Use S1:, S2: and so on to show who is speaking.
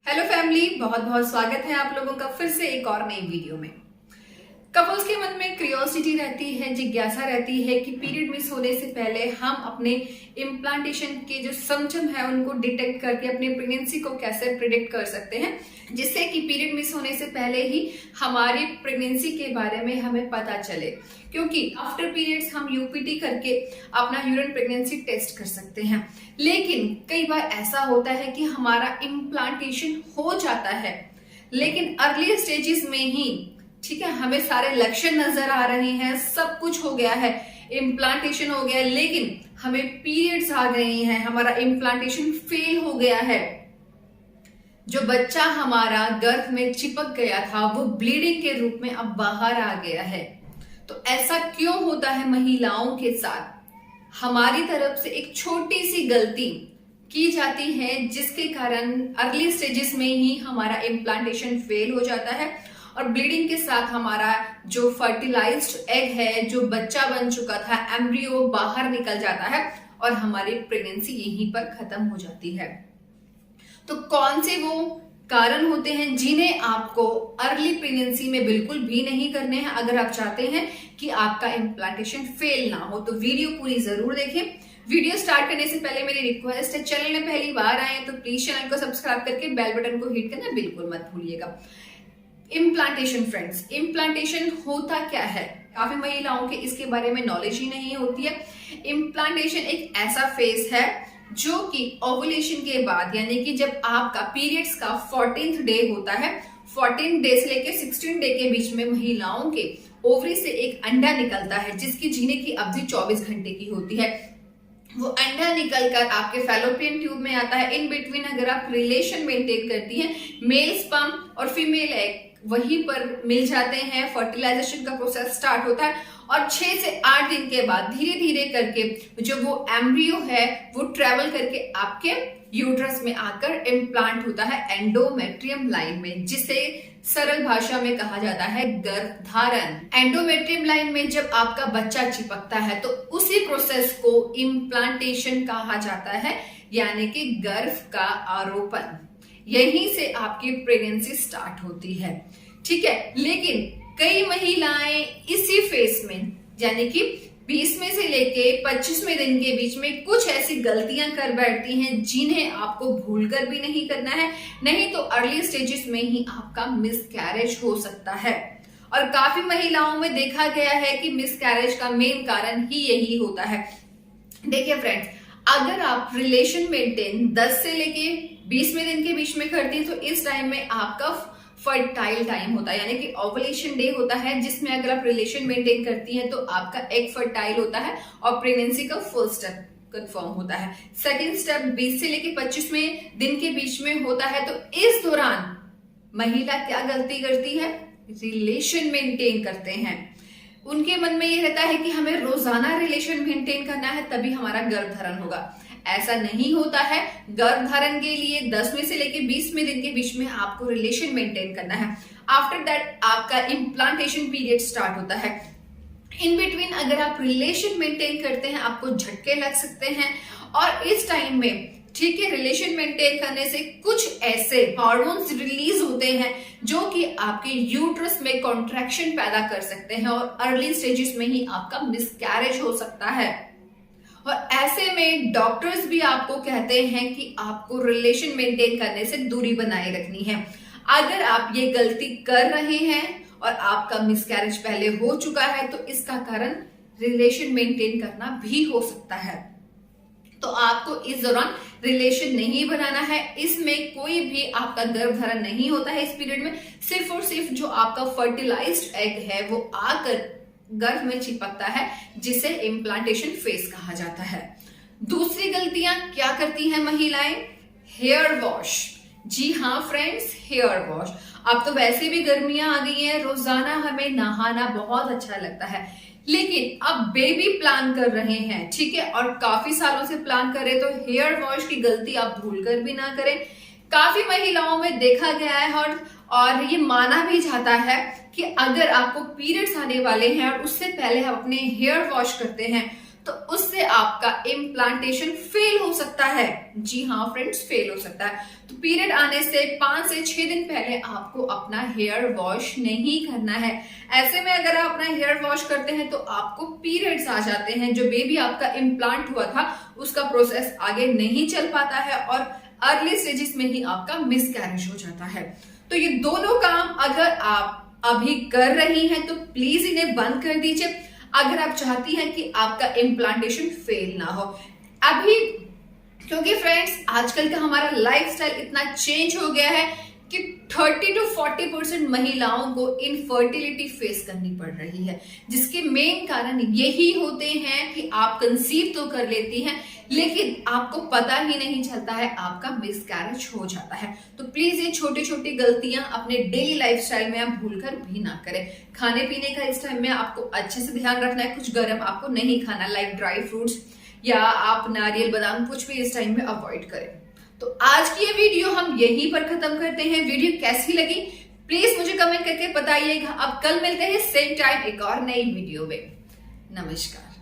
S1: Hello family, बहुत बहुत स्वागत है आप लोगों का फिर से एक और नई वीडियो में। कपल्स के मन में क्यूरियोसिटी रहती है, जिज्ञासा रहती है कि पीरियड मिस होने से पहले हम अपने इम्प्लांटेशन के जो सिम्टम है उनको डिटेक्ट करके अपनी प्रेगनेंसी को कैसे प्रिडिक्ट कर सकते हैं, जिससे कि पीरियड मिस होने से पहले ही हमारी प्रेगनेंसी के बारे में हमें पता चले। क्योंकि आफ्टर पीरियड्स हम यूपीटी करके अपना यूरिन प्रेगनेंसी टेस्ट कर सकते हैं, लेकिन कई बार ऐसा होता है कि हमारा इम्प्लांटेशन हो जाता है लेकिन अर्ली स्टेजेस में ही, ठीक है, हमें सारे लक्षण नजर आ रहे हैं, सब कुछ हो गया है, इम्प्लांटेशन हो गया है, लेकिन हमें पीरियड्स आ गए हैं, हमारा इम्प्लांटेशन फेल हो गया है। जो बच्चा हमारा गर्भ में चिपक गया था वो ब्लीडिंग के रूप में अब बाहर आ गया है। तो ऐसा क्यों होता है महिलाओं के साथ? हमारी तरफ से एक छोटी सी गलती की जाती है जिसके कारण अर्ली स्टेजेस में ही हमारा इम्प्लांटेशन फेल हो जाता है और ब्लीडिंग के साथ हमारा जो फर्टिलाइज्ड एग है, जो बच्चा बन चुका था, एम्ब्रियो बाहर निकल जाता है और हमारी प्रेगनेंसी यहीं पर खत्म हो जाती है। तो कौन से वो कारण होते हैं जिन्हें आपको अर्ली प्रेगनेंसी में बिल्कुल भी नहीं करने हैं अगर आप चाहते हैं कि आपका इम्प्लांटेशन फेल ना हो? तो वीडियो पूरी जरूर देखें। वीडियो स्टार्ट करने से पहले मेरी रिक्वेस्ट है, चैनल में पहली बार आए तो प्लीज चैनल को सब्सक्राइब करके बेल बटन को हिट करना बिल्कुल मत भूलिएगा। इम्प्लांटेशन फ्रेंड्स, इम्प्लांटेशन होता क्या है? काफी महिलाओं के इसके बारे में नॉलेज ही नहीं होती है। इम्प्लांटेशन एक ऐसा फेज है जो कि ओवुलेशन के बाद, यानी कि जब आपका पीरियड्स का 14th डे होता है, 14 डे से लेके 16 डे के बीच में महिलाओं के ओवरी से एक अंडा निकलता है जिसकी जीने की अवधि 24 घंटे की होती है। वो अंडा निकलकर आपके फैलोपियन ट्यूब में आता है। इन बिटवीन अगर आप रिलेशन मेंटेन करती हैं, मेल स्पर्म और फीमेल एग वहीं पर मिल जाते हैं, फर्टिलाइजेशन का प्रोसेस स्टार्ट होता है और 6 से 8 दिन के बाद धीरे धीरे करके जो वो एम्ब्रियो है वो ट्रेवल करके आपके यूट्रस में आकर इम्प्लांट होता है एंडोमेट्रियम लाइन में, जिसे सरल भाषा में कहा जाता है गर्भधारण। एंडोमेट्रियम लाइन में जब आपका बच्चा चिपकता है तो उसी प्रोसेस को इम्प्लांटेशन कहा जाता है, यानी कि गर्भ का आरोपण। यहीं से आपकी प्रेगनेंसी स्टार्ट होती है, ठीक है। लेकिन कई महिलाएं इसी फेज में, यानी कि 20 में से लेके 25वें दिन के बीच में कुछ ऐसी गलतियां कर बैठती हैं जिन्हें आपको भूलकर भी नहीं करना है, नहीं तो अर्ली स्टेजेस में ही आपका मिसकैरेज हो सकता है। और काफी महिलाओं में देखा गया है कि मिसकैरेज का मेन कारण ही यही होता है। देखिए फ्रेंड्स, अगर आप रिलेशन मेंटेन 10 से लेके 20वें दिन के बीच में करती है तो इस टाइम में आपका फर्टाइल टाइम होता है, यानी कि ओवुलेशन डे होता है, जिसमें अगर आप रिलेशन मेंटेन करती हैं तो आपका एग फर्टाइल होता है और प्रेगनेंसी का फर्स्ट स्टेप कंफर्म होता है। सेकंड स्टेप 20 से लेके 25वें दिन के बीच में होता है। तो इस दौरान महिला क्या गलती करती है? रिलेशन मेंटेन करते हैं। उनके मन में ये रहता है कि हमें रोजाना रिलेशन मेंटेन करना है तभी हमारा गर्भधारण होगा। ऐसा नहीं होता है। गर्भधारण के लिए 10वें से लेके 20वें दिन के बीच में आपको रिलेशन मेंटेन करना है। आफ्टर दैट आपका इम्प्लांटेशन पीरियड स्टार्ट होता है। इन बिटवीन अगर आप रिलेशन मेंटेन करते हैं आपको झटके लग सकते हैं और इस टाइम में, ठीक है, रिलेशन मेंटेन करने से कुछ ऐसे हार्मोन्स रिलीज होते हैं जो कि आपके यूट्रस में कॉन्ट्रैक्शन पैदा कर सकते हैं और अर्ली स्टेजेस में ही आपका मिसकैरेज हो सकता है। और ऐसे में डॉक्टर्स भी आपको कहते हैं कि आपको रिलेशन मेंटेन करने से दूरी बनाए रखनी है। अगर आप ये गलती कर रहे हैं और आपका मिसकैरेज पहले हो चुका है तो इसका कारण रिलेशन मेंटेन करना भी हो सकता है। तो आपको इस दौरान रिलेशन नहीं बनाना है। इसमें कोई भी आपका गर्भधारण नहीं होता है। इस पीरियड में सिर्फ और सिर्फ जो आपका फर्टिलाइज्ड एग है वो आकर गर्भ में चिपकता है, जिसे इम्प्लांटेशन फेज कहा जाता है। दूसरी गलतियां क्या करती हैं महिलाएं? Hair wash. जी हाँ फ्रेंड्स, हेयर वॉश। अब तो वैसे भी गर्मियां आ गई हैं, रोजाना हमें नहाना बहुत अच्छा लगता है, लेकिन अब बेबी प्लान कर रहे हैं, ठीक है, और काफी सालों से प्लान कर रहे, तो हेयर वॉश की गलती आप भूलकर भी ना करें। काफी महिलाओं में देखा गया है और ये माना भी जाता है कि अगर आपको पीरियड्स आने वाले हैं और उससे पहले आप अपने हेयर वॉश करते हैं तो उससे आपका इम्प्लांटेशन फेल हो सकता है। जी हाँ फ्रेंड्स, फेल हो सकता है। तो पीरियड आने से 5 से 6 दिन पहले आपको अपना हेयर वॉश नहीं करना है। ऐसे में अगर आप अपना हेयर वॉश करते हैं तो आपको पीरियड्स आ जाते हैं, जो बेबी आपका इम्प्लांट हुआ था उसका प्रोसेस आगे नहीं चल पाता है और अर्ली स्टेजेस में ही आपका मिसकैरेज हो जाता है। तो ये दोनों काम अगर आप अभी कर रही हैं तो प्लीज इन्हें बंद कर दीजिए, अगर आप चाहती हैं कि आपका इम्प्लांटेशन फेल ना हो अभी। क्योंकि फ्रेंड्स आजकल का हमारा लाइफस्टाइल इतना चेंज हो गया है कि 30 to 40% महिलाओं को इनफर्टिलिटी फेस करनी पड़ रही है, जिसके मेन कारण यही होते हैं कि आप कंसीव तो कर लेती हैं लेकिन आपको पता ही नहीं चलता है, आपका मिसकैरेज हो जाता है। तो प्लीज ये छोटी छोटी गलतियां अपने डेली लाइफस्टाइल में आप भूलकर भी ना करें। खाने पीने का इस टाइम में आपको अच्छे से ध्यान रखना है, कुछ गर्म आपको नहीं खाना, लाइक ड्राई फ्रूट्स या आप नारियल बादाम कुछ भी इस टाइम में अवॉइड करें। तो आज की ये वीडियो हम यहीं पर खत्म करते हैं। वीडियो कैसी लगी प्लीज मुझे कमेंट करके बताइएगा। अब कल मिलते हैं सेम टाइम एक और नई वीडियो में। नमस्कार।